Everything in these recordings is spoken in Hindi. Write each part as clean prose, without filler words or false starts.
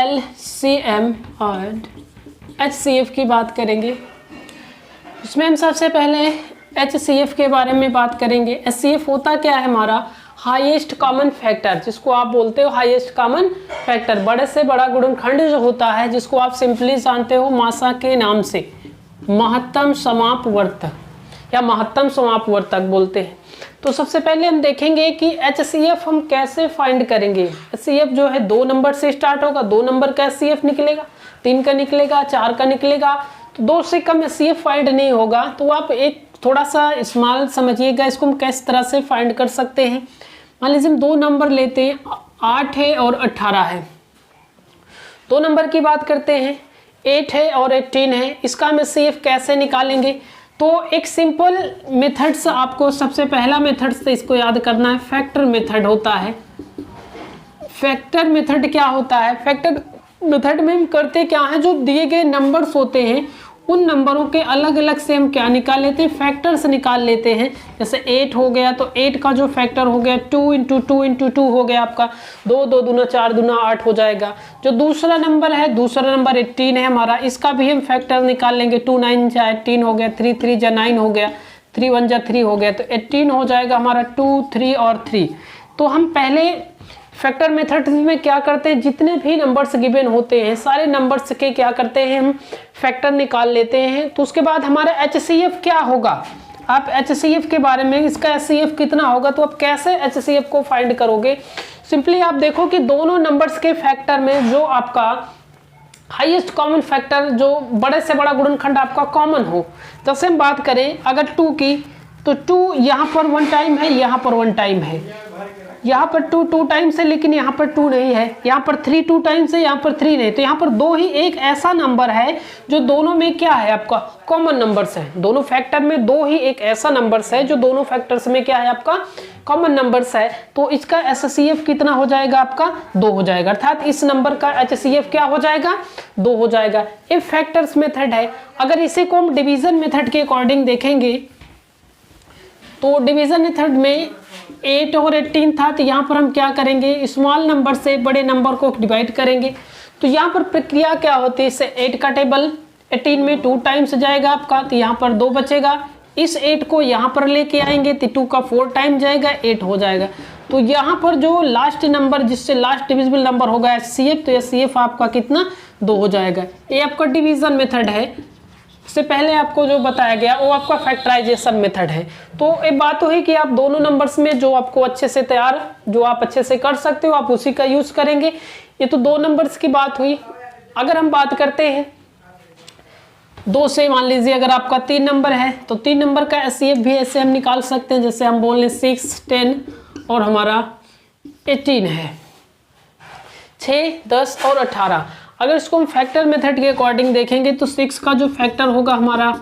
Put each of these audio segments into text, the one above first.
LCM और HCF की बात करेंगे। इसमें हम सबसे पहले HCF के बारे में बात करेंगे। HCF होता क्या है? हमारा हाईएस्ट कॉमन फैक्टर, जिसको आप बोलते हो हाईएस्ट कॉमन फैक्टर, बड़े से बड़ा गुणनखंड जो होता है, जिसको आप सिंपली जानते हो मासा के नाम से महत्तम समापवर्तक या महत्तम समापवर्तक बोलते हैं। तो सबसे पहले हम देखेंगे कि HCF हम कैसे फाइंड करेंगे। HCF जो है 2 नंबर से स्टार्ट होगा, 2 नंबर का HCF निकलेगा, 3 का निकलेगा, 4 का निकलेगा। तो 2 से कम HCF फाइंड नहीं होगा। तो आप एक थोड़ा सा स्मॉल समझिएगा, इसको हम किस तरह से फाइंड कर सकते हैं। मान लीजिए हम 2 नंबर लेते हैं, 8 है और 18 है। 2 नंबर की बात करते हैं, 8 है और 18 है। इसका हम HCF कैसे निकालेंगे? तो एक सिंपल मेथड्स, आपको सबसे पहला मेथड से इसको याद करना है, फैक्टर मेथड होता है। फैक्टर मेथड क्या होता है? फैक्टर मेथड में हम करते क्या है, जो दिए गए नंबर्स होते हैं उन नंबरों के अलग अलग से हम क्या निकाल लेते हैं, फैक्टर्स निकाल लेते हैं। जैसे 8 हो गया तो 8 का जो फैक्टर हो गया 2 × 2 × 2 हो गया आपका, 2 2 दूना 4 दूना 8 हो जाएगा। जो दूसरा नंबर है, दूसरा नंबर 18 है हमारा, इसका भी हम फैक्टर निकाल लेंगे। 2 9 जा 18 हो गया, 3 3 जा 9 हो गया, 3 1 जा 3 हो गया, तो 18 हो जाएगा हमारा 2 3 और 3। तो हम पहले फैक्टर मेथड में क्या करते हैं, जितने भी नंबर्स गिवन होते हैं सारे नंबर्स के क्या करते हैं, हम फैक्टर निकाल लेते हैं। तो उसके बाद हमारा HCF क्या होगा, आप HCF के बारे में, इसका HCF कितना होगा, तो आप कैसे HCF को फाइंड करोगे? सिंपली आप देखो कि दोनों नंबर्स के फैक्टर में जो आपका हाईएस्ट कॉमन फैक्टर, जो बड़े से बड़ा गुणनखंड आपका कॉमन हो। जैसे हम बात करें अगर 2 की, तो 2 यहाँ पर 1 टाइम है, यहाँ पर 1 टाइम है, यहाँ पर 2 2 टाइम्स है, लेकिन यहाँ पर 2 नहीं है, यहाँ पर 3 2 टाइम्स है, यहाँ पर 3 नहीं। तो यहाँ पर 2 ही एक ऐसा नंबर है जो दोनों में क्या है, आपका कॉमन नंबर्स है। दोनों फैक्टर में 2 ही एक ऐसा नंबर्स है जो दोनों फैक्टर्स में क्या है, आपका कॉमन नंबर्स है। तो इसका HCF कितना हो जाएगा, आपका 2 हो जाएगा। अर्थात इस नंबर का HCF क्या हो जाएगा, 2 हो जाएगा। ये फैक्टर्स मेथड है। अगर इसी को हम डिवीजन मेथड के अकॉर्डिंग देखेंगे, तो डिवीजन मेथड में 8 और 18 था, तो यहाँ पर हम क्या करेंगे, स्मॉल नंबर से बड़े नंबर को डिवाइड करेंगे। तो यहाँ पर प्रक्रिया क्या होती है, इससे 8 का टेबल 18 में 2 टाइम्स जाएगा आपका, तो यहाँ पर 2 बचेगा। इस 8 को यहाँ पर लेके आएंगे तो 2 का 4 टाइम जाएगा, 8 हो जाएगा। तो यहाँ पर जो लास्ट नंबर, जिससे लास्ट डिविजिबल नंबर होगा HCF, तो HCF आपका कितना, 2 हो जाएगा। ये आपका डिवीजन मेथड है। इससे पहले आपको जो बताया गया वो आपका फैक्टराइजेशन मेथड है। तो एक बात तो है कि आप दोनों नंबर्स में जो आपको अच्छे से जो आप अच्छे से कर सकते हो, आप उसी का यूज करेंगे। ये तो 2 नंबर्स की बात हुई। अगर हम बात करते हैं 2 से, मान लीजिए अगर आपका 3 नंबर है, तो 3 नंबर का HCF भी ऐसे हम निकाल सकते हैं। जैसे हम बोल रहे 6 10 और हमारा 18 है, 6 10 और 18। अगर इसको हम फैक्टर मेथड के अकॉर्डिंग देखेंगे तो 6 का जो फैक्टर होगा हमारा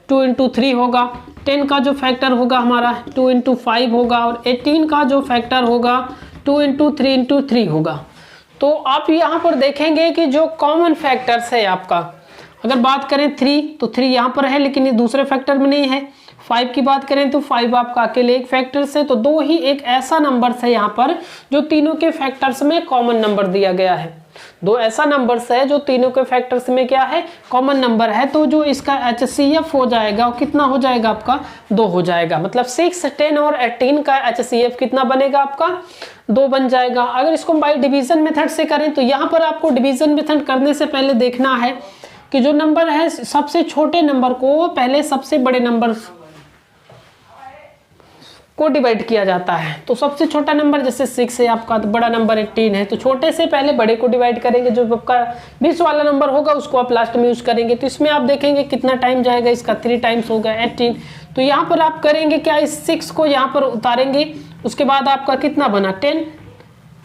2 × 3 होगा, 10 का जो फैक्टर होगा हमारा 2 × 5 होगा, और 18 का जो फैक्टर होगा 2 × 3 × 3 होगा। तो आप यहाँ पर देखेंगे कि जो कॉमन फैक्टर्स है आपका, अगर बात करें 3, तो 3 यहाँ पर है लेकिन ये दूसरे फैक्टर में नहीं है। 5 की बात करें तो 5 आपका अकेले एक फैक्टर से। तो 2 ही एक ऐसा नंबर है यहाँ पर जो तीनों के फैक्टर्स में कॉमन नंबर दिया गया है। 2 ऐसा नंबर्स है जो तीनों के फैक्टर्स में क्या है, कॉमन नंबर है। तो जो इसका HCF हो जाएगा वो कितना हो जाएगा, आपका 2 हो जाएगा। मतलब 6 10 और 18 का HCF कितना बनेगा, आपका 2 बन जाएगा। अगर इसको बाय डिवीजन मेथड से करें, तो यहाँ पर आपको डिवीजन मेथड करने से पहले देखना है कि जो नंबर है, सबसे छोटे नंबर को पहले सबसे बड़े नंबर को डिवाइड किया जाता है। तो सबसे छोटा नंबर जैसे 6 है आपका, तो बड़ा नंबर 18 है, तो छोटे से पहले बड़े को डिवाइड करेंगे। जो आपका 20 वाला नंबर होगा उसको आप लास्ट में यूज करेंगे। तो इसमें आप देखेंगे कितना टाइम जाएगा, इसका 3 टाइम्स होगा 18। तो यहाँ पर आप करेंगे क्या, इस 6 को यहाँ पर उतारेंगे, उसके बाद आपका कितना बना 10।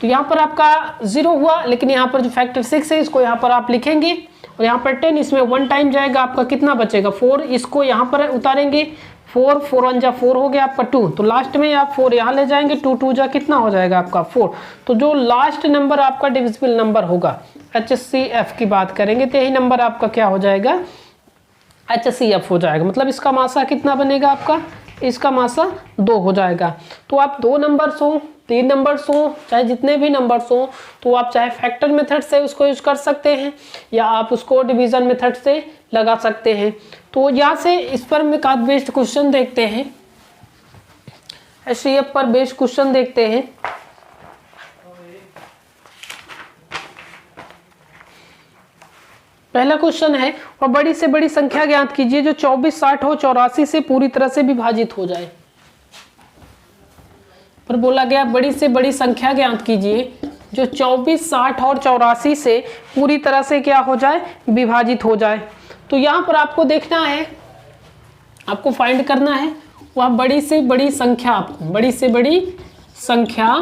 तो यहाँ पर आपका 0 हुआ, लेकिन यहाँ पर जो फैक्टर 6 है इसको यहाँ पर आप लिखेंगे, और यहाँ पर 10, इसमें 1 टाइम जाएगा, आपका कितना बचेगा 4। इसको यहाँ पर उतारेंगे, 4 4 1 जा 4 हो गया आपका 2। तो लास्ट में आप 4 यहाँ ले जाएंगे, 2 2 जा कितना हो जाएगा आपका 4। तो जो लास्ट नंबर आपका डिविजिबल नंबर होगा, HCF की बात करेंगे, तो यही नंबर आपका क्या हो जाएगा, HCF हो जाएगा। मतलब इसका मासा कितना बनेगा आपका, इसका मासा 2 हो जाएगा। तो आप 2 नंबर्स हो, 3 नंबर्स हो चाहे जितने भी नंबर्स हो, तो आप चाहे फैक्टर मेथड से उसको यूज कर सकते हैं या आप उसको डिवीजन मेथड से लगा सकते हैं। तो यहाँ से इस पर हम एक आध बेस्ड क्वेश्चन देखते हैं, HCF पर बेस्ड क्वेश्चन देखते हैं। पहला क्वेश्चन है, और बड़ी से बड़ी संख्या ज्ञात कीजिए जो 24, 60 और 84 से पूरी तरह से विभाजित हो जाए। पर बोला गया बड़ी से बड़ी संख्या ज्ञात कीजिए जो 24, 60 और 84 से पूरी तरह से क्या हो जाए, विभाजित हो जाए। तो यहाँ पर आपको देखना है, आपको फाइंड करना है वह बड़ी से बड़ी संख्या, आपको बड़ी से बड़ी संख्या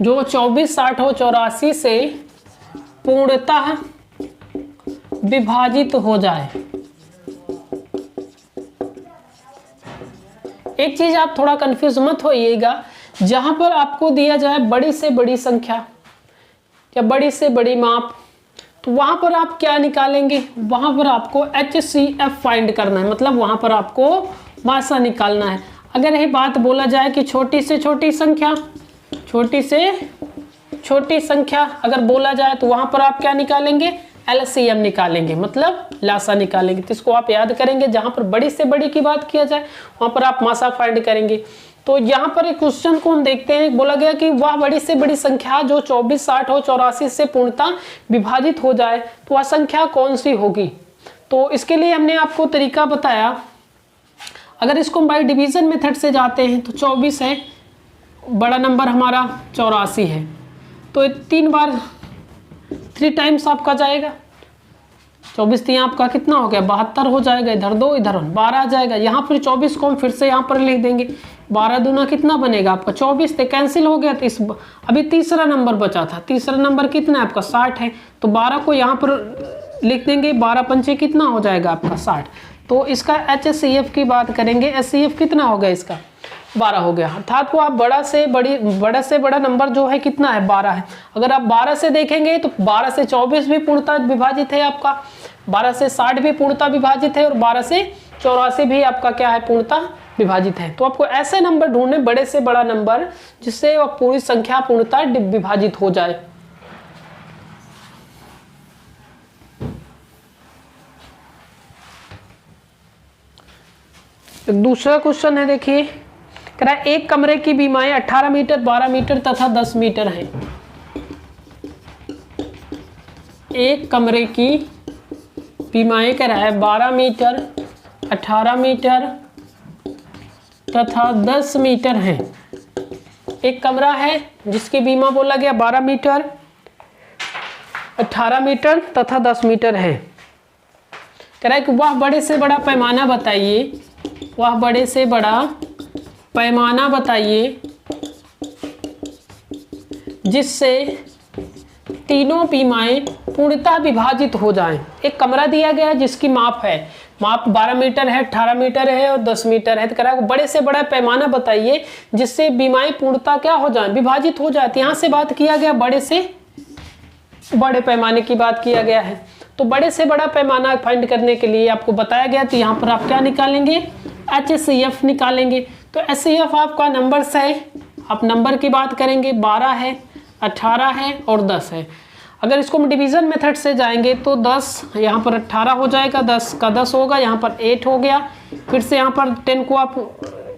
जो 24, 60 और 84 से पूर्णतः विभाजित हो जाए। एक चीज आप थोड़ा कंफ्यूज मत होइएगा, जहां पर आपको दिया जाए बड़ी से बड़ी संख्या या बड़ी से बड़ी माप, तो वहां पर आप क्या निकालेंगे, वहां पर आपको HCF फाइंड करना है, मतलब वहां पर आपको मासा निकालना है। अगर यह बात बोला जाए कि छोटी से छोटी संख्या, छोटी से छोटी संख्या अगर बोला जाए, तो वहां पर आप क्या निकालेंगे, LCM निकालेंगे, मतलब लासा निकालेंगे। तो इसको आप याद करेंगे, जहां पर बड़ी से बड़ी की बात किया जाए वहां पर आप मासा फाइंड करेंगे। तो यहाँ पर एक क्वेश्चन को हम देखते हैं, बोला गया कि वह बड़ी से बड़ी संख्या जो 24, 60 और 84 से पूर्णतः विभाजित हो जाए, तो वह संख्या कौन सी होगी। तो इसके लिए हमने आपको तरीका बताया। अगर इसको हम बाई डिवीजन मेथड से जाते हैं तो 24 है, बड़ा नंबर हमारा 84 है, तो 3 बार 3 टाइम्स आपका जाएगा। 24 यहाँ आपका कितना हो गया, 72 हो जाएगा, इधर 2 इधर 12 आ जाएगा। यहाँ फिर 24 को हम फिर से यहाँ पर लिख देंगे, 12 दूना कितना बनेगा आपका 24, तो कैंसिल हो गया। तो इस अभी तीसरा नंबर बचा था, तीसरा नंबर कितना है आपका 60 है, तो 12 को यहाँ पर लिख देंगे, 12 पंचे कितना हो जाएगा आपका 60। तो इसका HCF की बात करेंगे, HCF कितना हो गया इसका 12 हो गया। अर्थात वो आप बड़ा से बड़ा नंबर जो है कितना है 12 है। अगर आप 12 से देखेंगे तो 12 से 24 भी पूर्णतः विभाजित है आपका, 12 से 60 भी पूर्णतः विभाजित है और 12 से 84 भी आपका क्या है, पूर्णतः विभाजित है। तो आपको ऐसे नंबर ढूंढने, बड़े से बड़ा नंबर जिससे वह पूरी संख्या पूर्णतः विभाजित हो जाए। दूसरा क्वेश्चन है, देखिए कह रहा है एक कमरे की बीमाएं 18 मीटर, 12 मीटर तथा 10 मीटर हैं। एक कमरे की बीमाएं कह रहा है 12 मीटर, 18 मीटर तथा 10 मीटर हैं। एक कमरा है जिसकी बीमा बोला गया 12 मीटर, 18 मीटर तथा 10 मीटर है। कह रहा है कि वह बड़े से बड़ा पैमाना बताइए, वह बड़े से बड़ा पैमाना बताइए जिससे तीनों बीमाएं पूर्णतः विभाजित हो जाएं। एक कमरा दिया गया जिसकी माप है, माप 12 मीटर है, 18 मीटर है और 10 मीटर है। तो कह रहा है बड़े से बड़ा पैमाना बताइए जिससे बीमाएं पूर्णतः क्या हो जाएं, विभाजित हो जाती। यहाँ से बात किया गया बड़े से बड़े पैमाने की बात किया गया है। तो बड़े से बड़ा पैमाना फाइंड करने के लिए आपको बताया गया, तो यहाँ पर आप क्या निकालेंगे, HCF निकालेंगे। तो HCF आपका नंबर्स है, आप नंबर की बात करेंगे 12 है, 18 है और 10 है। अगर इसको हम डिवीजन मेथड से जाएंगे तो 10 यहाँ पर 18 हो जाएगा, 10 का 10 होगा, यहाँ पर 8 हो गया। फिर से यहाँ पर 10 को आप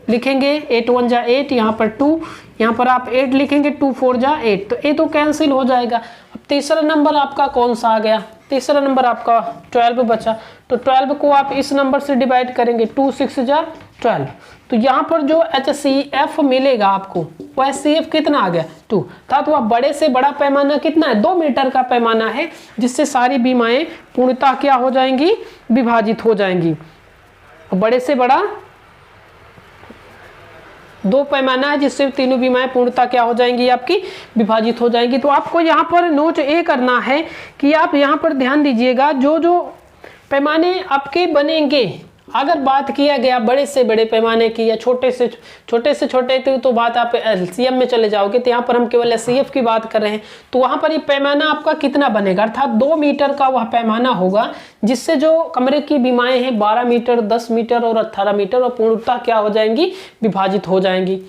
लिखेंगे, 8 1 जा 8, यहाँ पर 2, यहाँ पर आप 8 लिखेंगे, 2 4 जा 8, तो ये तो कैंसिल हो जाएगा। अब तीसरा नंबर आपका कौन सा आ गया, तीसरा नंबर आपका 12 बचा। तो 12 को आप इस नंबर से डिवाइड करेंगे, 2 6 जा 12। तो यहाँ पर जो HCF मिलेगा आपको, वो HCF कितना आ गया 2। था तो आप बड़े से बड़ा पैमाना कितना है, 2 मीटर का पैमाना है जिससे सारी बीमाएं पूर्णतः क्या हो जाएंगी, विभाजित हो जाएंगी। बड़े से बड़ा 2 पैमाना है जिससे तीनों बीमाएं पूर्णतः क्या हो जाएंगी, आपकी विभाजित हो जाएंगी। तो आपको यहाँ पर नोट ये करना है कि आप यहाँ पर ध्यान दीजिएगा, जो जो पैमाने आपके बनेंगे, अगर बात किया गया बड़े से बड़े पैमाने की या छोटे से छोटे तो बात आप LCM में चले जाओगे। तो यहाँ पर हम केवल HCF की बात कर रहे हैं। तो वहाँ पर ये पैमाना आपका कितना बनेगा, अर्थात 2 मीटर का वह पैमाना होगा जिससे जो कमरे की बीमाएं हैं 12 मीटर, 10 मीटर और 18 मीटर और पूर्णतः क्या हो जाएंगी, विभाजित हो जाएंगी।